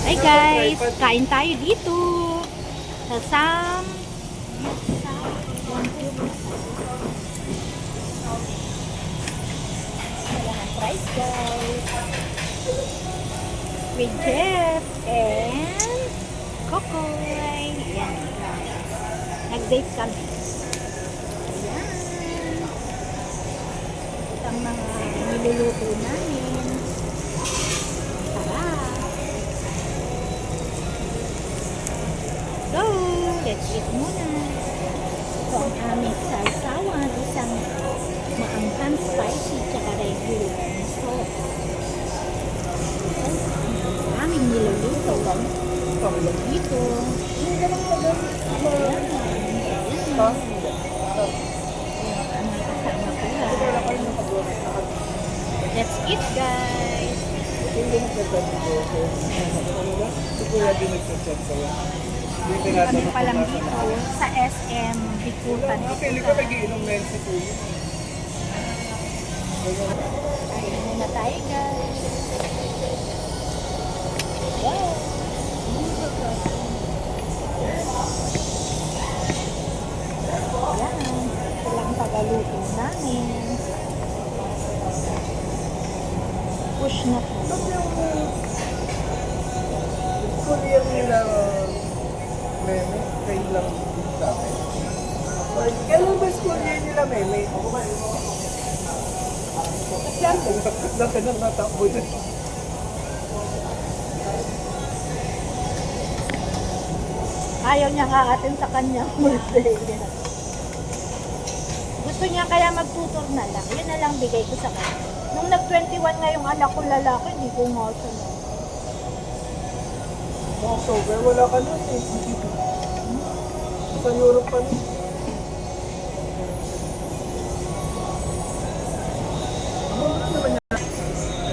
Hi guys, kain tayo dito sa Sam. Walang price guys. With Jeff and Kokoy. Yan guys. Nag-date kami. Ayan. Ito ang mga niluluto namin. So, let's eat muna. Ito ang aming sausawan. Isang maanghang spicy tsaka regular na sauce. Ang aming niluluto. Tulog dito. Let's eat guys. Kami pa lang dito sa SM Bikutan. Pili ko nag-iinom na yun si Kuya. Kain muna tayo guys. Wow! Ayan. Ito lang tagaluto namin. Push na po. School year nila, Meme, kayo lang sa akin. Kailan ba school year nila, Meme? Lang ka nang natakbo dyan. Ayaw niya kaatin sa kanyang birthday niya. Gusto niya kaya magtutor na lang. Yun na lang bigay ko sa kanya. Nung nag-21 nga yung anak ko lalaki, hindi ko nga siya na. October, wala ka nun eh. Sa Europe pa nun.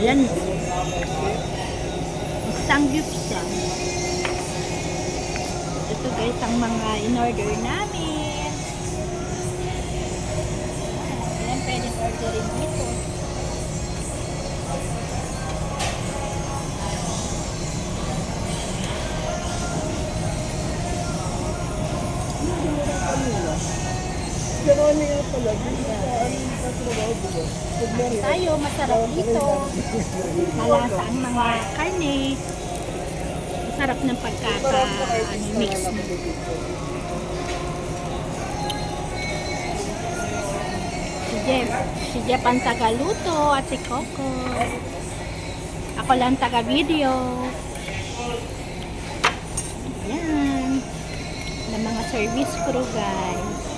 Ayan. Sangyup siya. Ito guys ang mga in-order namin. Ayan, pwedeng orderin dito. Gano'n niya pala. Tayo, masarap dito. Malasa ang mga karne. Masarap ng pagkaka-mix mo. Si Jeff ang tagaluto at si Coco. Ako lang taga-video. Ayan. Ng mga service crew guys.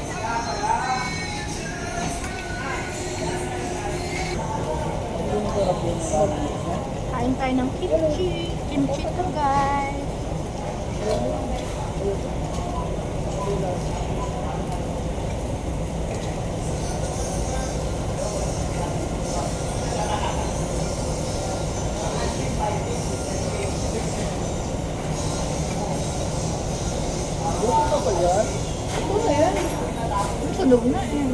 Kain tayo ng kimchi. Kimchi to guys. Ito pa yan? Ito na yan. Sunog na yan.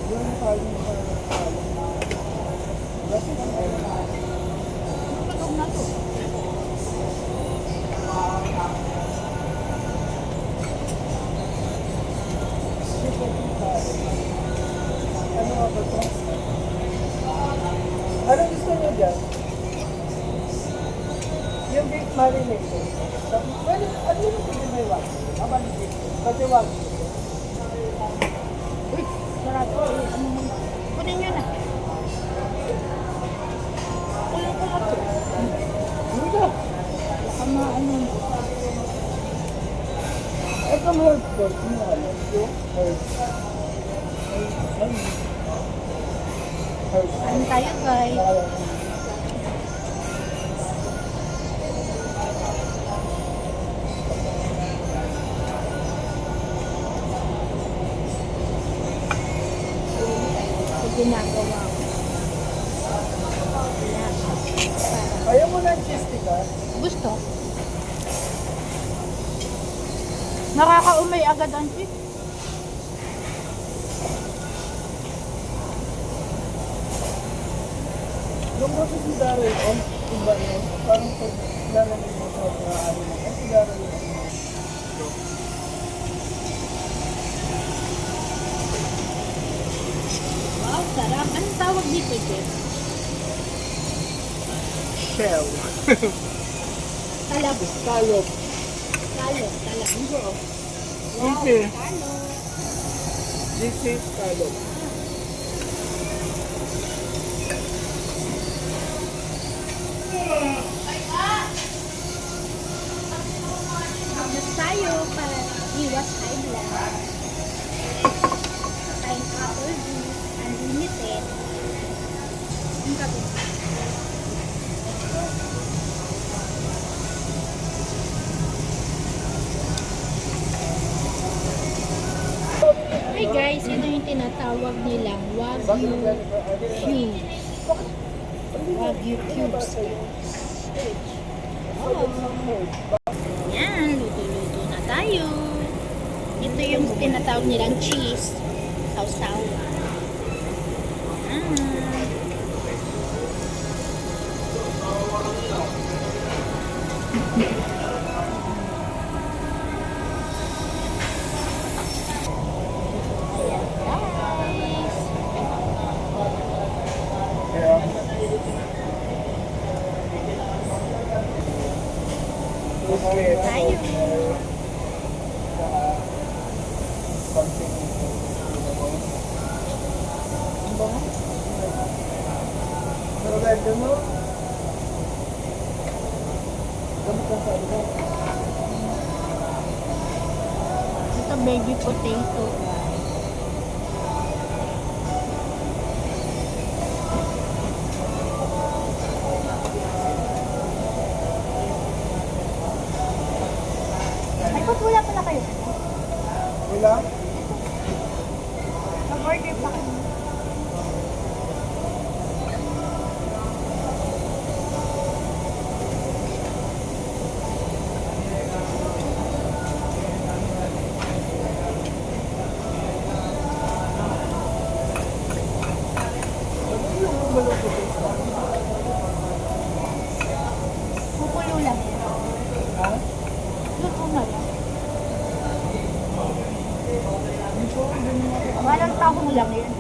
Yung kaling Sunog na to. ano nga ba ito? Ano gusto niyo dyan? Yung beef marinade. Well, ano yung pwede may wag? Abalik dito. Pati wag. Uy, sarado. Kunin nyo na. Kunin ko na to. Dito. Ano. Ito ang herb pork. Ano ano? Yung herb. Herb. Kain tayo guys. Ginagawa ko. Ayaw mo na ang cheese tika? Gusto? Nakakaumay agad ang cheese. Yung kasi si Darren, iba yun. Parang pag lalagay mo sa mga ano mo, si Darren yun. Wow, sarap. Anong tawag dito, Jeff? Shell. Talab. Scallop. Talab. Talanggo. Wow, Sige. talab. This is scallop. Mas tayo para iwas high blood. Pineapple juice, unlimited. Ang gabi. Hi guys, ito yung tinatawag nilang Wagyu Cubes. Wagyu Cubes guys. Yan, luto-luto na tayo. Ito yung tinatawag nilang cheese. Sausaw. Yan. Ayan, guys. Kaya, Tayo. Ang bango. pero ganda mo, gamit lang sa ano. Ito baby potato guys. Ay, ba't wala pala kayo? Wala? Nag-order pa kayo. Ano yung malungkot yung sa Kukulo lang. ha? Luto na lang. Dito, ganyan natin. Walang tahong lang yan.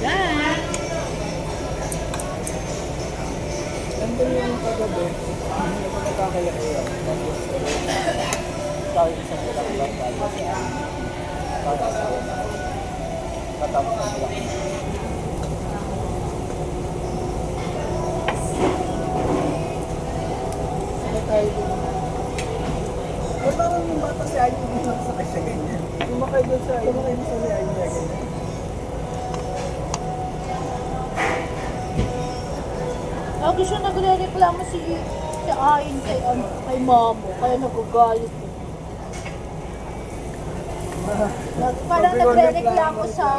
Yan. Nandun yung kagabi, hindi ako nakakalakihan. Tapos, tayo isang ilang lang tayo. Tapos, katapos ang lang. Ano tayo dun? Wala naman yung bata si Ayo dito sa kanya ganyan. Tumakay doon sa Ayo sa Ayo niya ganyan. Lagi siya nagre-reklamo si Ayin kay Mamo, kaya nagagalit. Parang nagre-reklamo sa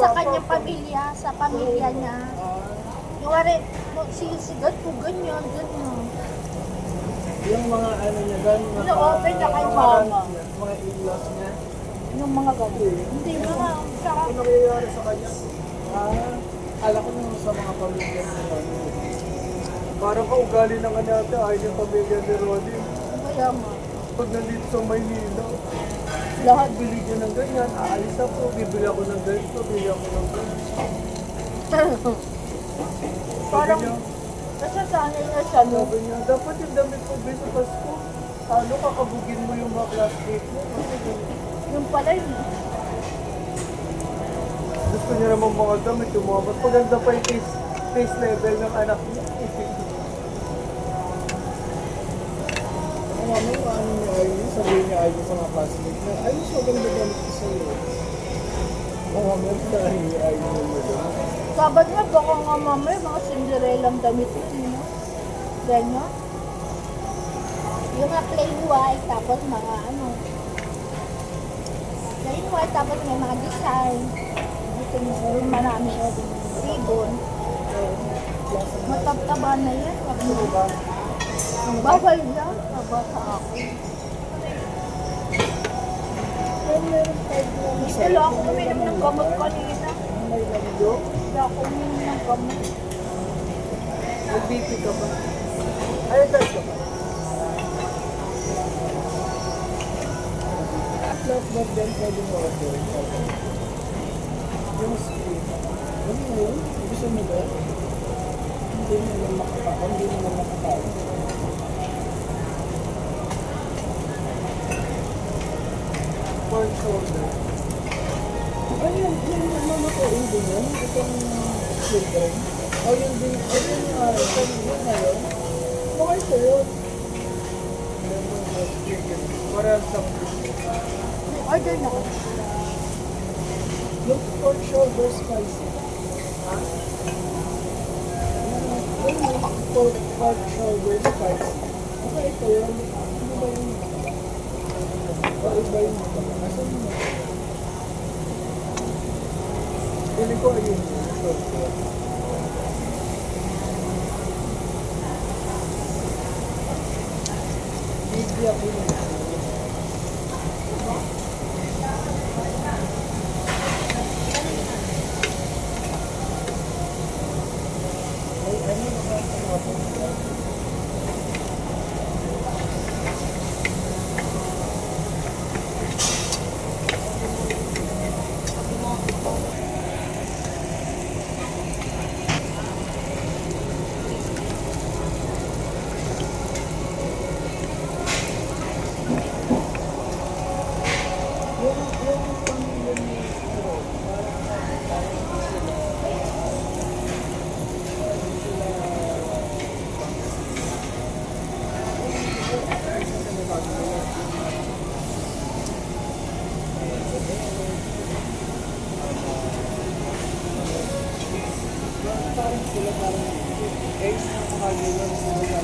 kanyang pamilya, sa pamilya niya. Yung si ganito, ganyan, ganyan. Yung mga ano niya doon, mga Ino-open na kay mama. mga in-laws niya. Yung mga ganyan. Hindi mga, tsaka, Ano nangyayari sa kanya? Alam ko nung sa mga pamilya ni Ronnie. Parang kaugali na nga natin, ayaw yung pamilya ni Ronnie. kaya nga. Pag nandito sa Maynila, Lahat. bili ko ng ganyan, aalis ako, bibili ako ng ganito, bili ako ng ganito. Parang, niya, nasasanay na siya, no? sabi niya, dapat yung damit ko ba sa Pasko, ano, kakabugin mo yung mga classmate mo. Kasi ganun. Yung pala yun. Gusto niya naman mga damit, yung mga mas maganda pa yung taste level ng anak niya. Ang ano yung ano niya ayun, sabihin niya ayun sa mga classmate niya, ayun siya maganda damit ko sa'yo. Ang mga sa ayun ayun niya. Sabat nga, baka nga mamaya, mga Cinderella damit yun, no? Ganyan. Yung mga plain white, tapos mga ano, plain white, tapos may mga design. Yung marami na din ribbon. Matabtaba na yan. Ano ba? Bawal yan. Taba sa ako. Meron tayo na Wala ako uminom ng gamot kanina. may lamyo. Wala ako uminom ng gamot. Nag-BP ka ba? Ano tayo ka ba? Love mo din pwede mo order. Yung screen. Ano mo yun? Gusto mo ba? Hindi mo naman makapakain. Hindi mo naman makakain. Pork shoulder. Ano yun? Yung mamakain din yun? Itong children. O yung din, yung kanina na yun? Okay ko yun. Para sa Order na ako. yung pork shoulder spicy. Ha? Yung pork shoulder spicy. Okay ito yun. Ano ba yun? O iba yun? Asan yun? Pili ko ayun. Hindi ako yun. Ay, ano nakakalaban? Yung pamilya ni parang sila parang guys na makagawa sila